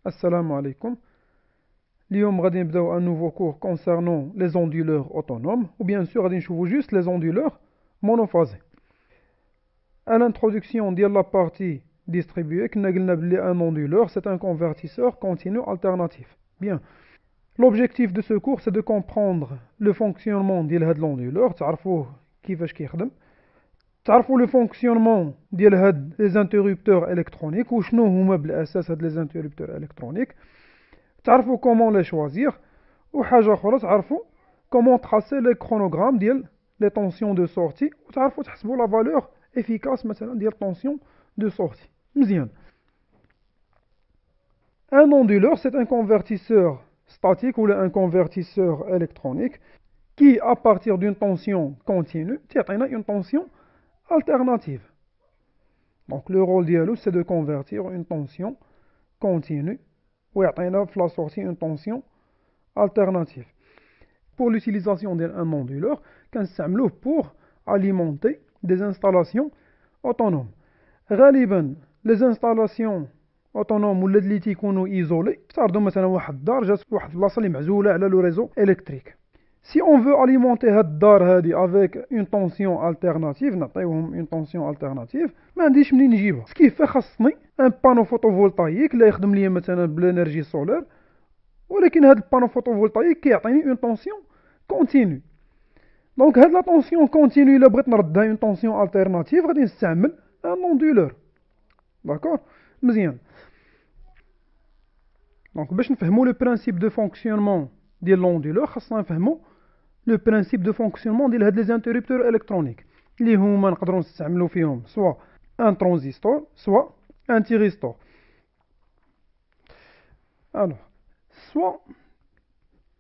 Assalamu alaikum. اليوم غادي نبداو un nouveau cours concernant les onduleurs autonomes, ou bien sûr غادي نشوفو juste les onduleurs monophasés. À l'introduction ديال la partie distribuée كنا قلنا بلي un onduleur c'est un convertisseur continu alternatif. Bien. L'objectif de ce cours c'est de comprendre le fonctionnement ديال هاد l'onduleur, تعرفوه كيفاش كيخدم. تعرفوا le fonctionnement ديال هاد les interrupteurs électroniques وشنو هما بالاساس هاد les interrupteurs électroniques. تعرفوا comment les choisir وحاجة أخرى تعرفوا comment tracer les chronogrammes ديال les tensions de sortie وتعرفوا تحسبوا la valeur efficace مثلا ديال tension de sortie. مزيان. Un onduleur c'est un convertisseur statique ou un convertisseur électronique qui à partir d'une tension continue تعطينا une tension alternative. Donc le rôle ديالو c'est de convertir une tension continue ويعطينا في la sortie une tension alternative. Pour l'utilisation d'un onduleur, كنستعملوه pour alimenter des installations autonomes. غالبا les installations autonomes ولا اللي تيكونوا isolés افترضوا مثلا واحد الدار جات في واحد البلاصه اللي معزوله على لو ريزو الكتريك. Si on veut alimenter هاد الدار هادي avec une tension alternative نعطيوهم une tension alternative ما عنديش منين نجيبها كيف خاصني ان بانو فوتوفولتايك اللي يخدم ليا مثلا بالانرجي سولار ولكن هاد البانو فوتوفولتايك كيعطيني اون طونسيون كونتينيو دونك هاد لا طونسيون كونتينيو الا بغيت نردها اون طونسيون التيرناتيف غادي نستعمل ان اوندولور. داكور مزيان. دونك باش نفهمو لو برانسيب دو فونكسيونمون ديال لوندولور خاصنا نفهمو لو برانسيب دو فونكسيونمون ديال هاد لي زانتربتور الكترونيك اللي هما نقدروا نستعملو فيهم سوا ان ترانزستور سوا ان تيريستور. الوغ سوا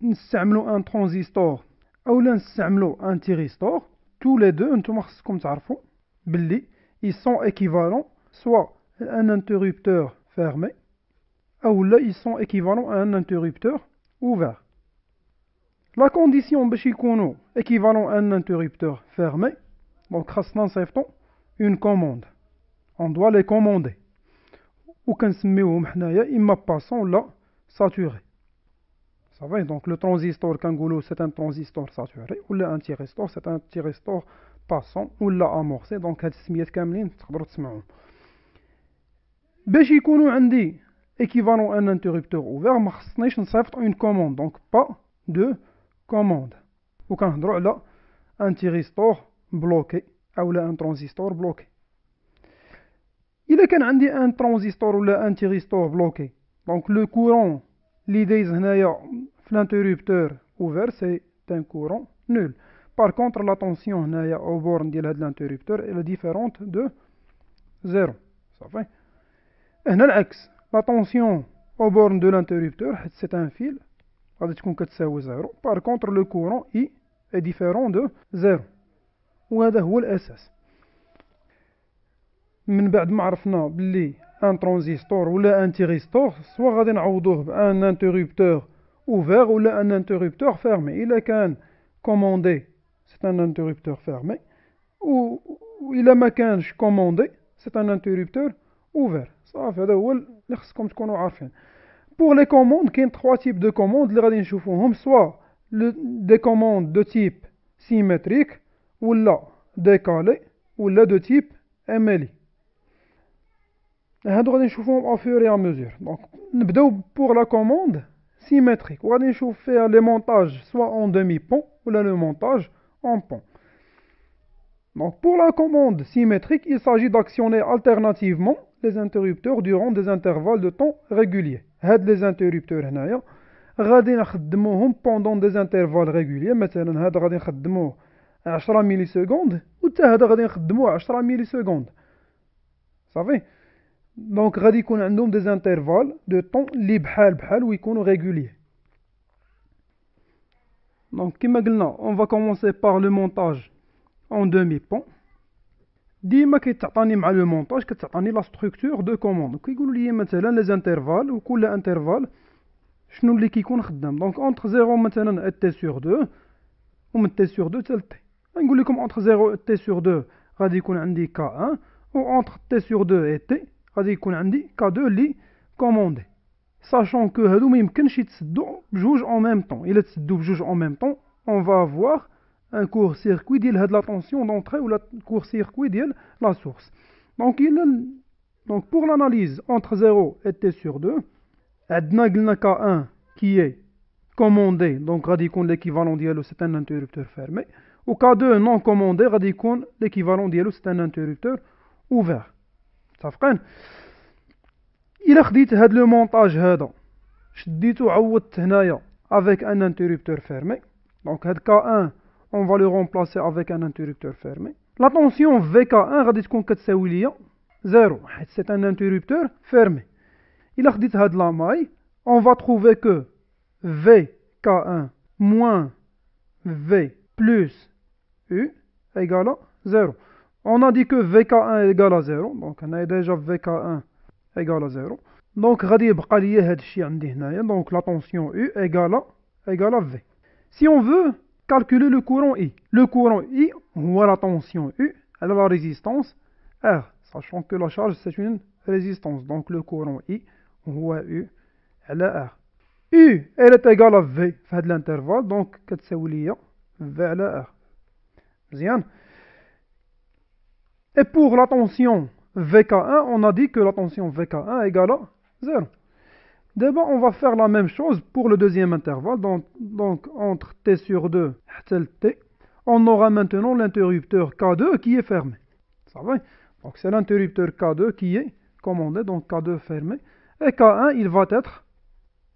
نستعملو ان ترانزستور اولا نستعملو ان تيريستور تو لي دو نتوما خصكم تعرفوا باللي ils sont équivalents soit à un interrupteur fermé ou là ils sont équivalents à un interrupteur ouvert. La condition باش يكونوا équivalents à un interrupteur fermé donc خاصنا نصيفطوا une commande. On doit les commander وكنسميوهم حنايا اما passant ولا saturé. Ça va, donc le transistor كنقولوا c'est un transistor saturé ولا un thyristor c'est un thyristor passant ولا amorcé. donc هاد السميات كاملين تقدروا تسمعوهم. باش يكونوا عندي équivalent à un interrupteur ouvert ما خصنيش نصيفط une commande donc pas de commande وكنهضروا على un thyristor bloqué اولا un transistor bloqué. إلا كان عندي un transistor ولا un thyristor bloqué donc le courant اللي دايز هنايا في l'interrupteur ouvert c'est un courant nul. Par contre la tension هنايا au borne ديال هاد l'interrupteur elle est différente de 0. صافي. هنا العكس la tension au borne de l'interrupteur حيت c'est un fil غادي تكون كتساوي 0. Par contre le courant I est différent de 0 وهذا هو الأساس. من بعد ما عرفنا باللي ان ترانزستور ولا ان تيريستور سوا غادي نعوضوه بان انترربتور اوفير ولا ان انترربتور فيرمي. الا كان كوموندي سي ان انترربتور فيرمي والا ما كانش كوموندي سي ان انترربتور اوفير. صافي هذا هو اللي خصكم تكونوا عارفين. بور لي كوموند كاين 3 تيب دو كوموند اللي غادي نشوفوهم سوا دي كوموند دو تيب سيمتريك ولا ديكالي ولا دو تيب امالي. هادو غادي نشوفوهم au fur et à mesure. Donc نبداو pour la commande symétrique وغادي نشوف فيها les montages soit en demi-pont ولا le montage en pont. Donc pour la commande symétrique il s'agit d'actionner alternativement les interrupteurs durant des intervalles de temps réguliers. هاد les interrupteurs هنايا غادي نخدموهم pendant des intervalles réguliers. مثلا هذا غادي نخدموه 10 ملي سكوند وحتى هذا غادي نخدموه 10 ملي سكوند. صافي. دونك غادي يكون عندهم دي انترفال دو طون اللي بحال ويكونوا ريغوليي. دونك كما قلنا اون فا كومونسي بار لو مونتاج اون دومي بون. ديما كيتعطاني مع لو مونتاج كتعطاني لا ستركتور دو كوموند كيقولوا لي مثلا لي زانترفال وكل انترفال شنو اللي كيكون خدام. دونك اونتر 0 مثلا تي سور 2 ومن تي سور 2 حتى تي. نقول لكم اونتر 0 تي سور 2 غادي يكون عندي كا 1 و اونتر تي سور 2 اي تي غادي يكون عندي K2 اللي كوموندي. sachant que هادو ما يمكنش يتسدوا بجوج en même temps. إلا تسدوا بجوج en même temps, on va avoir un court-circuit ديال هاد la tension d'entrée ou la court-circuit ديال la source. Donc pour l'analyse entre 0 et t sur 2, عندنا قلنا K1 qui est commandé, donc غادي يكون l'équivalent ديالو c'est un interrupteur fermé, و K2 non commandé غادي يكون l'équivalent ديالو c'est un interrupteur ouvert. متفقين؟ إلا خديت هاد لو مونطاج هذا شديتو عوضت هنايا avec un interrupteur fermé, donc هاد K1 on va le remplacer avec un interrupteur fermé. La tension VK1 غادي تكون كتساوي ليا 0 حيت c'est un interrupteur fermé. إلا خديت هاد لا ماي on va trouver que VK1 moins V plus U égale à 0. On a dit que VK1 égale à 0, donc on a déjà VK1 égale à 0. Donc غادي يبقى ليا هاد الشيء عندي هنايا, donc la tension U égale à V. Si on veut calculer le courant I, le courant I هو la tension U, elle a la résistance R, sachant que la charge c'est une résistance, donc le courant I هو U على R. U elle est égale à V في هاد l'intervalle, donc كتساوي ليا V على R. مزيان. Et pour la tension VK1, on a dit que la tension VK1 égale à 0. D'abord, on va faire la même chose pour le deuxième intervalle, donc entre T sur 2 et T. On aura maintenant l'interrupteur K2 qui est fermé. Ça va? Donc c'est l'interrupteur K2 qui est commandé, donc K2 fermé. Et K1, il va être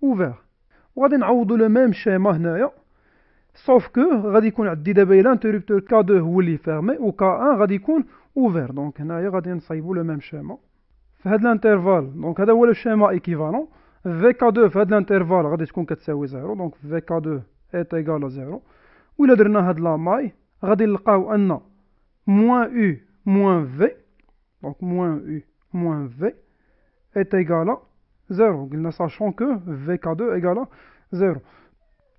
ouvert. وغادي نعوضوا le même schéma هنايا. Sauf que غادي يكون عندي دابا l'interrupteur K2 هو اللي fermé و K1 غادي يكون ouvert. Donc هنايا غادي نصايبوا le même schéma. في هاد l'intervalle, donc هذا هو le schéma équivalent. VK2 في هاد l'intervalle غادي تكون كتساوي 0, donc VK2 est égal à 0. وإلا درنا هاد لا ماي غادي نلقاو أن moins U moins V, donc moins U moins V est égal à 0. قلنا sachant que VK2 égale à 0.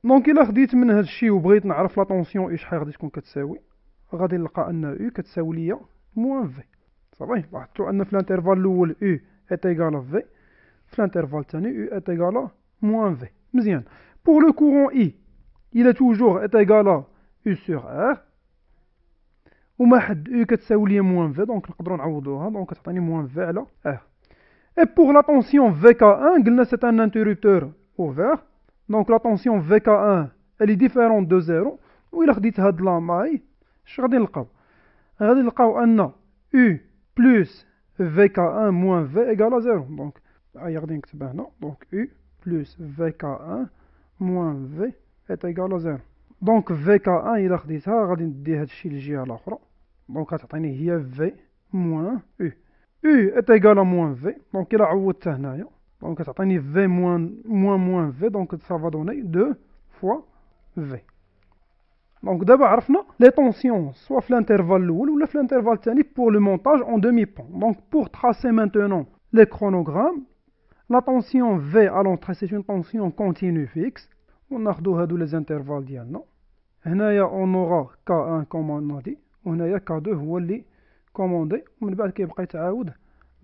دونك إلا خديت من هاد الشيء وبغيت نعرف لا طونسيون شحال غادي تكون كتساوي, غادي نلقى أن U كتساوي ليا موان في. صافي, لاحظتوا أن في الانترفال الأول U est égal à V, في الانترفال الثاني U est égal à moins V. مزيان. Pour le courant I, il est toujours est égal à U sur R, وما حد U كتساوي ليا موان في, دونك نقدروا نعوضوها, دونك كتعطيني موان في على R. Et pour la tension VK1, قلنا c'est un interrupteur ouvert. Donc la tension VK1 elle est différente de 0. وإلا خديت هاد لا ماي اش غادي نلقاو؟ غادي نلقاو أن U plus VK1 moins V égale à 0. Donc غادي نكتبها هنا. Donc U plus VK1 moins V est égal à 0. Donc VK1 إلا خديتها غادي ندي هاد الشيء للجهة الأخرى. Donc غتعطيني هي V moins U. U est égal à moins V. Donc إلا عوضتها هنايا, donc كتعطيني V moins V, donc ça va donner 2 fois V. Donc d'abord عرفنا les tensions soit في l'intervalle الأول ولا في l'intervalle الثاني pour le montage en demi-pont. Donc pour tracer maintenant les chronogrammes, la tension V à l'entrée c'est une tension continue fixe. وناخدو هادو les intervalles ديالنا. هنايا on aura K1 comme on a dit, وهنايا K2 هو اللي commandé, ومن بعد كيبقى يتعاود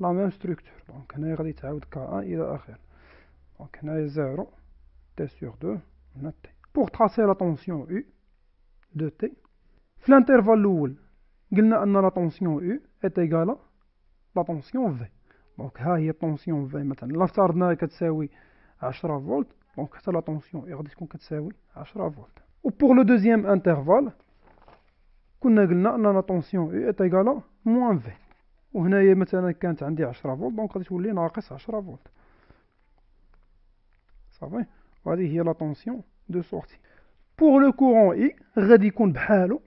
la même structure. Donc هنايا غادي يتعاود K1 إلى آخره. Donc هنايا 0 T sur 2 هنا T. Pour tracer la tension U de T, في l'intervalle الأول قلنا أن la tension U est égale à la tension V. Donc ها هي tension V مثلا, إلا افترضناها كتساوي 10 فولت, donc حتى la tension U غادي تكون كتساوي 10 فولت. و pour le deuxième intervalle كنا قلنا أن la tension U est égale à moins V. وهنايا مثلا كانت عندي 10 فولت, دونك غادي تولي ناقص 10 فولت. صافي, وهذه هي لا طونسيون دو سورتي. بوغ لو كورون اي غادي يكون بحال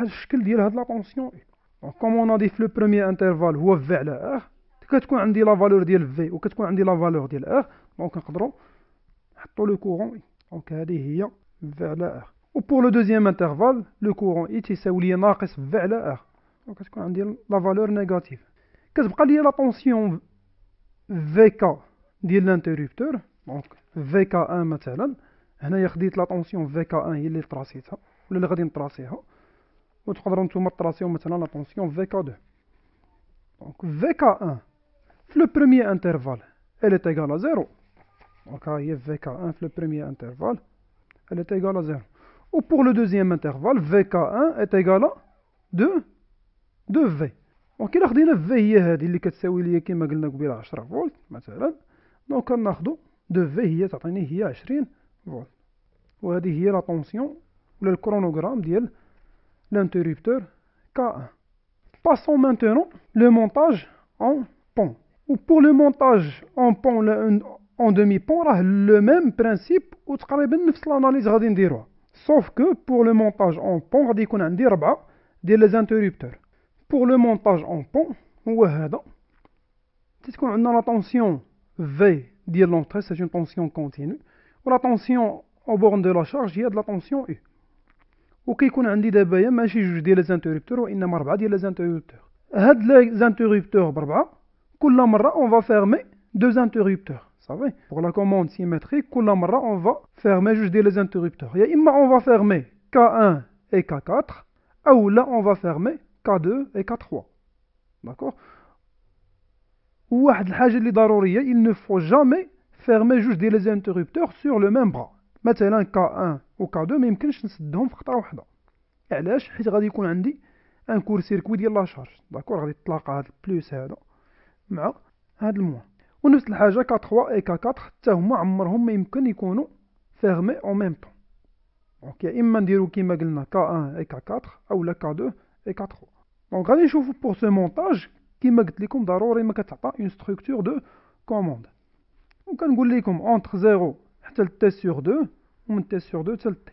الشكل ديال هاد لا طونسيون اي. دونك كوم اون ادي في لو بروميير انترفال هو في على ار, كتكون عندي لا فالور ديال في وكتكون عندي لا فالور ديال ار, دونك نقدروا نحطوا لو كورون اي. دونك هذه هي في على ار. و بوغ لو دوزيام انترفال لو كورون اي تيساوي لي ناقص في على ار, دونك كتكون عندي لا فالور نيجاتيف. كتبقى لي لا طونسيون VK ديال الانترربتور, دونك VK1 مثلا, هنايا خديت لا طونسيون VK1 هي اللي طراسيتها ولا اللي غادي نطراسيها, وتقدروا نتوما طراسيو مثلا لا طونسيون VK2. دونك VK1 في لو بروميير انترفال elle est égale à 0, Donc là, il y a VK1 le premier intervalle, elle est égale à 0. Ou pour le deuxième intervalle, VK1 est égal à 2 V. دونك إلا خدينا في هي هذه اللي كتساوي ليا كما قلنا قبيله 10 فولت مثلا، دونك كناخدو 2 في هي تعطيني هي 20 فولت، وهذه هي لا طونسيون ولا الكرونوغرام ديال l'interrupteur K1. Passons maintenant le montage en pont. Ou pour le montage en pont en demi-pont راه le même principe وتقريبا نفس l'analyse غادي نديروها. Sauf que pour le montage en pont غادي يكون عندي 4 ديال les interrupteurs. Pour le montage en pont هو هذا، تكون عندنا la tension V ديال l'entrée, c'est une tension continue، و la tension au borne de la charge هي de la tension U. وكيكون عندي دابا ماشي جوج ديال les interrupteurs وإنما 4 ديال les interrupteurs. هاد les interrupteurs ب4 كل مرة on va fermer 2 interrupteurs. صافي pour la commande symétrique كل مرة on va fermer جوج ديال les interrupteurs. يا إما on va fermer K1 et K4 أو لا on va fermer K2 et K3. D'accord. واحد الحاجة اللي ضرورية، il ne faut jamais fermer جوج ديال les interrupteurs sur le même bras. مثلا K1 و K2 ما يمكنش نسدهم في خطرة واحدة. علاش؟ حيت غادي يكون عندي ان كور سيركوي ديال لاشارج. داكور، غادي تلاقى هاد البلوس هذا مع هاد الموان. ونفس الحاجة K3 و K4 حتى هما عمرهم ما يمكن يكونوا فيرمي او ميم طون. دونك يا اما نديرو كيما قلنا K1 et K4 او لا K2 et K3. دونك غادي نشوفو بور سو مونتاج كيما قلت لكم ضروري ما كتعطى اون ستركتور دو كوموند. وكنقول لكم اونتر 0 حتى ل T sur 2 ومن T sur 2 حتى ل T.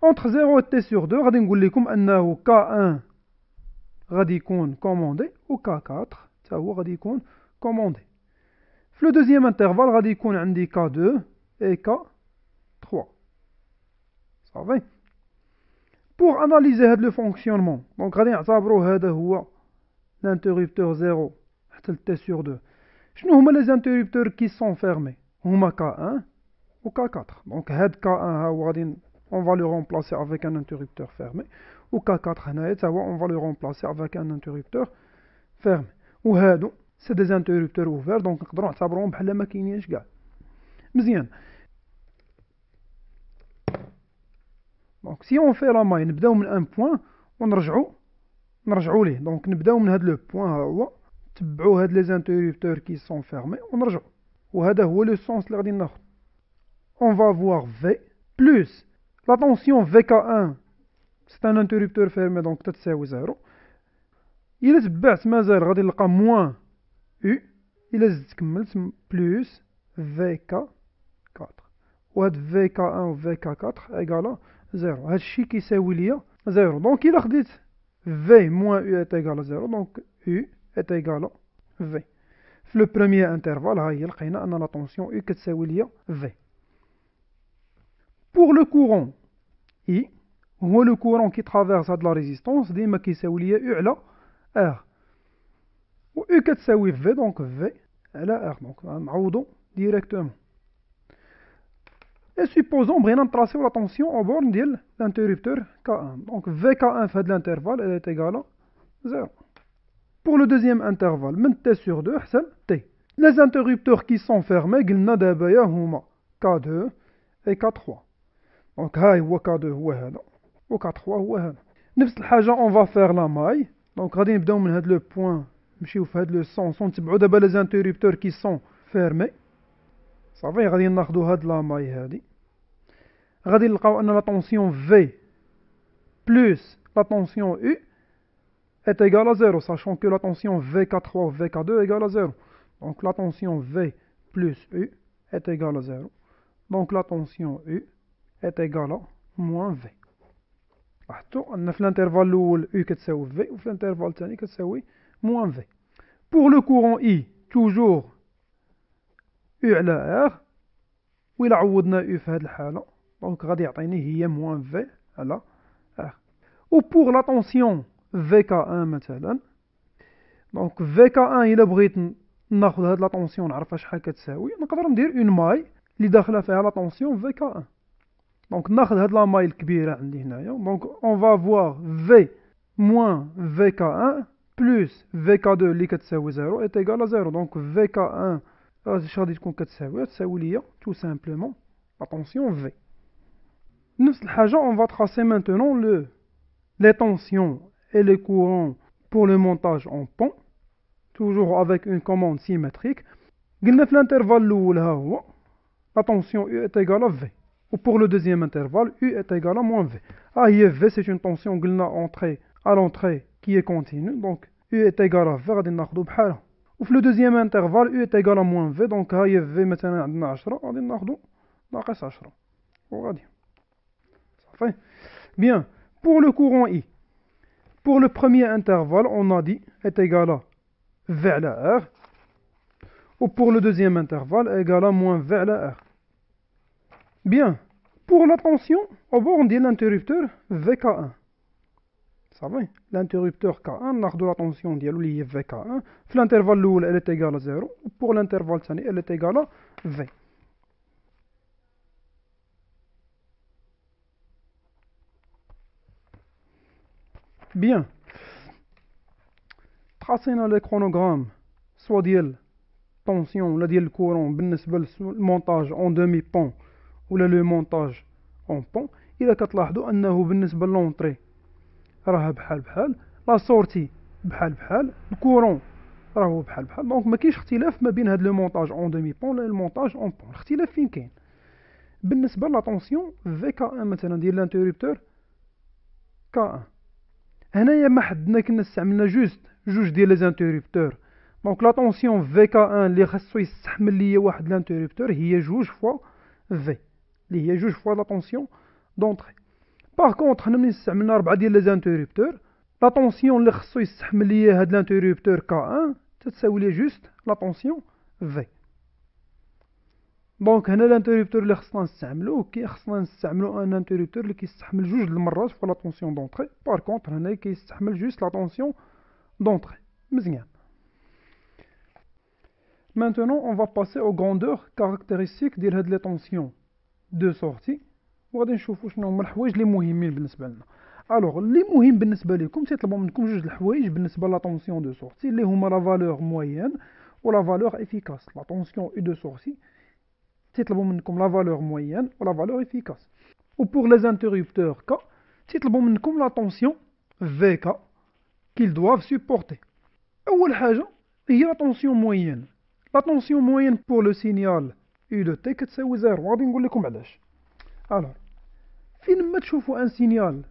اونتر 0 و T sur 2 غادي نقول لكم انه K1 غادي يكون كوموندي و K4 حتى هو غادي يكون كوموندي. في لو دوزيام انترفال غادي يكون عندي K2 et K3. صافي. بور اناليزي هاد لو فونكسيونمون دونك غادي نعتبرو هذا هو l'interrupteur 0 حتى ل T sur 2. شنو هما les interrupteurs qui sont fermés؟ هما K1 و K4. دونك هاد K1 ها هو غادي on va le remplacer avec un interrupteur fermé، و K4 هنايا تا هو on va le remplacer avec un interrupteur fermé. وهادو سي دي interrupteurs ouverts دونك نقدروا نعتبروهم بحال ما كاينينش كاع. مزيان. دونك سي اون في لا ماي نبداو من ان بوين ونرجعوا ليه. دونك نبداو من هاد لو بوين ها هو، تبعوا هاد لي زانتيريبتور كي سون فيرمي ونرجعوا. وهذا هو لو سونس اللي غادي ناخذ. اون فا فوار في بلوس لا طونسيون VK1 سي ان انترربتور فيرمي دونك تتساوي 0. إلا تبعت مازال غادي نلقى موان U. إلا زدت كملت بلوس VK4. وهاد VK1 و VK4 إيكالا 0. هادشي كيساوي ليا 0. دونك إلا خديت V moins U est égal à 0 دونك U est égal à V. في لو بروميير انترفال ها هي لقينا أن لا طونسيون U كتساوي ليا V. Pour le courant I هو لو كورون كي ترافيرس هاد لا ريزيستونس ديما كيساوي ليا U على R. و U كتساوي V دونك V على R. دونك نعوضو ديريكتومون. Et supposons بغينا نطراسيو لا طونسيون au borne ديال l'interrupteur K1. Donc VK1 في هاد l'intervalle elle est égale à 0. Pour le deuxième intervalle من T sur 2 حتى T. Les interrupteurs qui sont fermés قلنا دابا هما K2 et K3. دونك هاي هو K2 هو هذا و K3 هو هذا. نفس الحاجة on va faire la maille. دونك غادي نبداو من هاد لو بوين نمشيو في هاد لو سونس ونتبعو دابا les interrupteurs qui sont fermés. صافي غادي ناخدو هاد لا ماي هادي. غادي نلقاو ان لا طونسيون V plus la tension U est égale à 0, sachant que la tension VK3 ou VK2 est égale à 0. Donc la tension V plus U est égale à 0. Donc la tension U est égale à moins V. لاحظتوا ان في الانترفال الاول U كتساوي V وفي الانترفال الثاني كتساوي moins V. Pour le courant I toujours U على R. وإلا عوضنا U في هذه الحالة دونك غادي يعطيني هي موان في على R. و بوغ لا طونسيون VK1 مثلا دونك VK1 إلا بغيت ناخذ هاد لا طونسيون نعرفها شحال كتساوي نقدر ندير اون ماي اللي داخله فيها لا طونسيون VK1. دونك ناخذ هاد لا ماي الكبيرة عندي هنايا دونك اون فا فوار V موان VK1 بلوس VK2 اللي كتساوي 0 est égal à 0. دونك VK1 اش غادي تكون تساوي ليا tout simplement la tension V. نفس الحاجة on va tracer maintenant les tensions et les courants pour le montage en pont, toujours avec une commande symétrique. قلنا في l'intervalle الأول ها هو la tension U est égale à V. Ou pour le deuxième intervalle, U est égal à moins V. V, c'est une tension à l'entrée qui est continue. Donc, U est égal à V, غادي ناخدو بحالها. Ou pour le deuxième intervalle, U est égal à moins V. Donc, V مثلا عندنا 10 غادي ناخدو ناقص 10. وغادي. صافي. Bien. Pour le courant I. Pour le premier intervalle, on a dit est égal à V على R. Ou pour le deuxième intervalle, égal à moins V على R. Bien, pour la tension, au bord de l'interrupteur VK1. Ça va, l'interrupteur K1, ناخدو la tension ديالو اللي هي VK1. في l'intervalle الأول elle est égale à 0. Pour l'intervalle الثاني elle est égale à V. Bien. tracéنا le chronogramme soit ديال tension ولا ديال الكورون بالنسبة للمونتاج en demi pont ولا لو مونتاج اون بون. الا كتلاحظوا انه بالنسبه لونطري راه بحال لا سورتي بحال الكورون راهو بحال دونك ما كاينش اختلاف ما بين هاد لو مونتاج اون دومي بون ولا المونتاج اون بون. الاختلاف فين كاين؟ بالنسبه لا طونسيون في كا 1 مثلا ديال لانترربتور كا 1. هنايا ما حدنا كنا استعملنا جوج ديال لي زانترربتور. دونك لا طونسيون في كا 1 اللي خاصو يستحمل ليا واحد لانترربتور هي جوج فوا في اللي هي جوج فوا لا طونسيون دونطري. باغ كونطخ حنا ملي استعملنا 4 ديال لي زانترربتور لا طونسيون اللي خصو يستحمل ليا هاد لانترربتور كا 1 تتساوي ليا جوست لا طونسيون في. دونك هنا الانترربتور اللي خصنا نستعملو ان انترربتور اللي كيستحمل جوج المرات فوا لا طونسيون دونطري. باغ كونطخ هنا كيستحمل جوست لا طونسيون دونطري. مزيان. Maintenant, on va passer aux grandeurs caractéristiques ديال هاد لي طونسيون دو سورتي وغادي نشوفوا شنو هما الحوايج اللي مهمين بالنسبه لنا. الوغ اللي مهم بالنسبه لكم تيطلبوا منكم جوج الحوايج بالنسبه لا طونسيون دو سورتي اللي هما لا فالور موين ولا فالور افيكاس. لا طونسيون اي دو سورتي تيطلبوا منكم لا فالور موين ولا فالور افيكاس. و بور لي انترربتور كا تيطلبوا منكم لا طونسيون في كا كيل دواف سوبورتي. اول حاجه هي لا طونسيون موين. لا طونسيون موين بور لو سينيال U de T كتساوي 0. غادي نقول لكم علاش. الوغ فين ما تشوفوا ان سينيال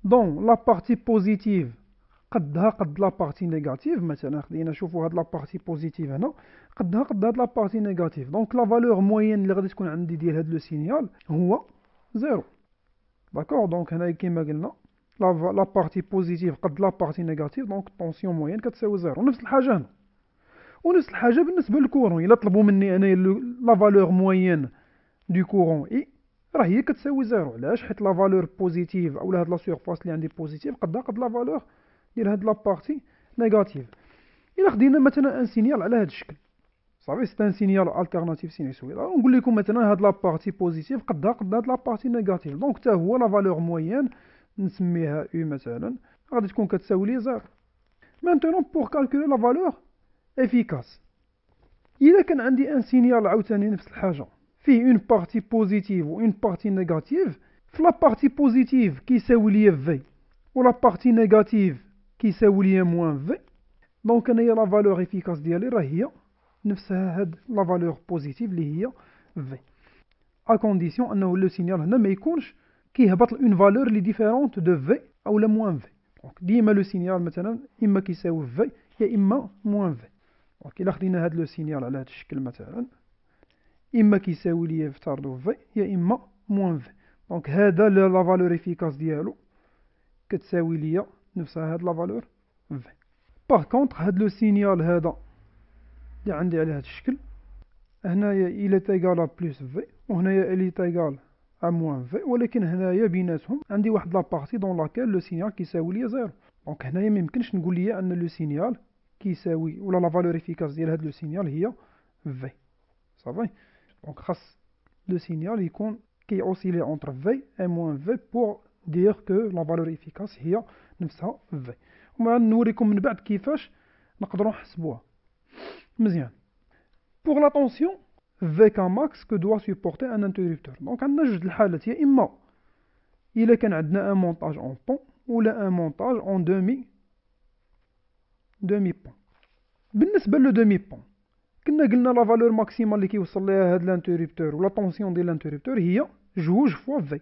دون لا بارتي بوزيتيف قدها قد لا بارتي نيجاتيف، مثلا خلينا نشوفوا هاد لا بارتي بوزيتيف هنا قدها قد هاد لا بارتي نيجاتيف، دونك لا فالور موين اللي غادي تكون عندي ديال هاد لو سينيال هو 0. داكوغ دونك هنايا كيما قلنا لا بارتي بوزيتيف قد لا بارتي نيجاتيف، دونك طونسيون موين كتساوي 0. ونفس الحاجه هنا، ونفس الحاجه بالنسبه للكورون. الا طلبوا مني انايا لا فالور موين دو كورون اي راه هي كتساوي 0. علاش؟ حيت لا فالور بوزيتيف اولا هاد لا سورفاس اللي عندي بوزيتيف قدها قد لا فالور ديال هاد لا بارتي نيجاتيف. الا خدينا مثلا ان سينيال على هاد الشكل صافي، سي ان سينيال التيرناتيف سينوسويد، نقول لكم مثلا هاد لا بارتي بوزيتيف قدها قد هاد لا بارتي نيجاتيف، دونك حتى هو لا فالور موين نسميها او مثلا غادي تكون كتساوي لي 0. مانتونون بور كالكولي لا فالور افيكاس، الا كان عندي ان سينيال عاوتاني نفس الحاجه فيه اون بارتي بوزيتيف و اون بارتي نيجاتيف، في لا بارتي بوزيتيف كيساوي ليا في و لا بارتي نيجاتيف كيساوي ليا موان في، دونك انايا لا فالور افيكاس ديالي راه هي نفسها هاد لا فالور بوزيتيف اللي هي في، ا كونديسيون انه لو سينيال هنا ما يكونش كيهبط اون فالور لي ديفيرونت دو في او لا موان في. دونك ديما لو سينيال مثلا اما كيساوي في يا اما موان في. دونك الا خدينا هاد لو سينيال على هاد الشكل مثلا اما كيساوي ليا افترضوا في يا اما موان في، دونك هذا لا فالور افيكاس ديالو كتساوي ليا نفسها هاد لا فالور في. باغ كونطخ هاد لو سينيال هذا اللي عندي على هاد الشكل هنايا الى تيغال بلس في وهنايا الي تيغال ا موان في، ولكن هنايا بيناتهم عندي واحد لا بارتي دون لاكيل لو سينيال كيساوي ليا 0. دونك هنايا ما يمكنش نقول ليا ان لو سينيال كيساوي ولا لا فالور افيكاس ديال هاد لو سينيال هي في صافي. دونك خاص لو سينيال يكون كي اوسيلي اونتر في اي موان في بور دير كو لا فالور افيكاس هي نفسها في. وما نوريكم من بعد كيفاش نقدروا نحسبوها. مزيان. Pour la tension VK max que doit supporter un interrupteur. Donc عندنا جوج الحالات، يا إما إلا كان عندنا un montage en pont ولا un montage en demi pont. بالنسبة للدومي بون كنا قلنا لا فالور ماكسيمال اللي كيوصل ليها هاد الانترربتور ولا طونسيون ديال الانترربتور هي جوج فوا في،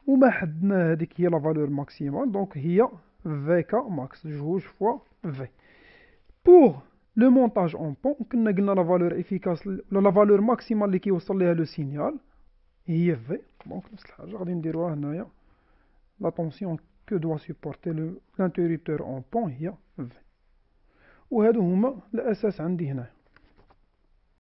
وما حدنا هذيك هي لا فالور ماكسيمال، دونك هي في كا ماكس جوج فوا في. بوغ لو مونتاج اون بون كنا قلنا لا فالور افيكاس ولا لا فالور ماكسيمال اللي كيوصل ليها لو سينيال هي في، دونك نفس الحاجة غادي نديروها هنايا، لا طونسيون كو دوا سوبورتي الانترربتور اون بون هي في. وهادو هما الأساس عندي هنا.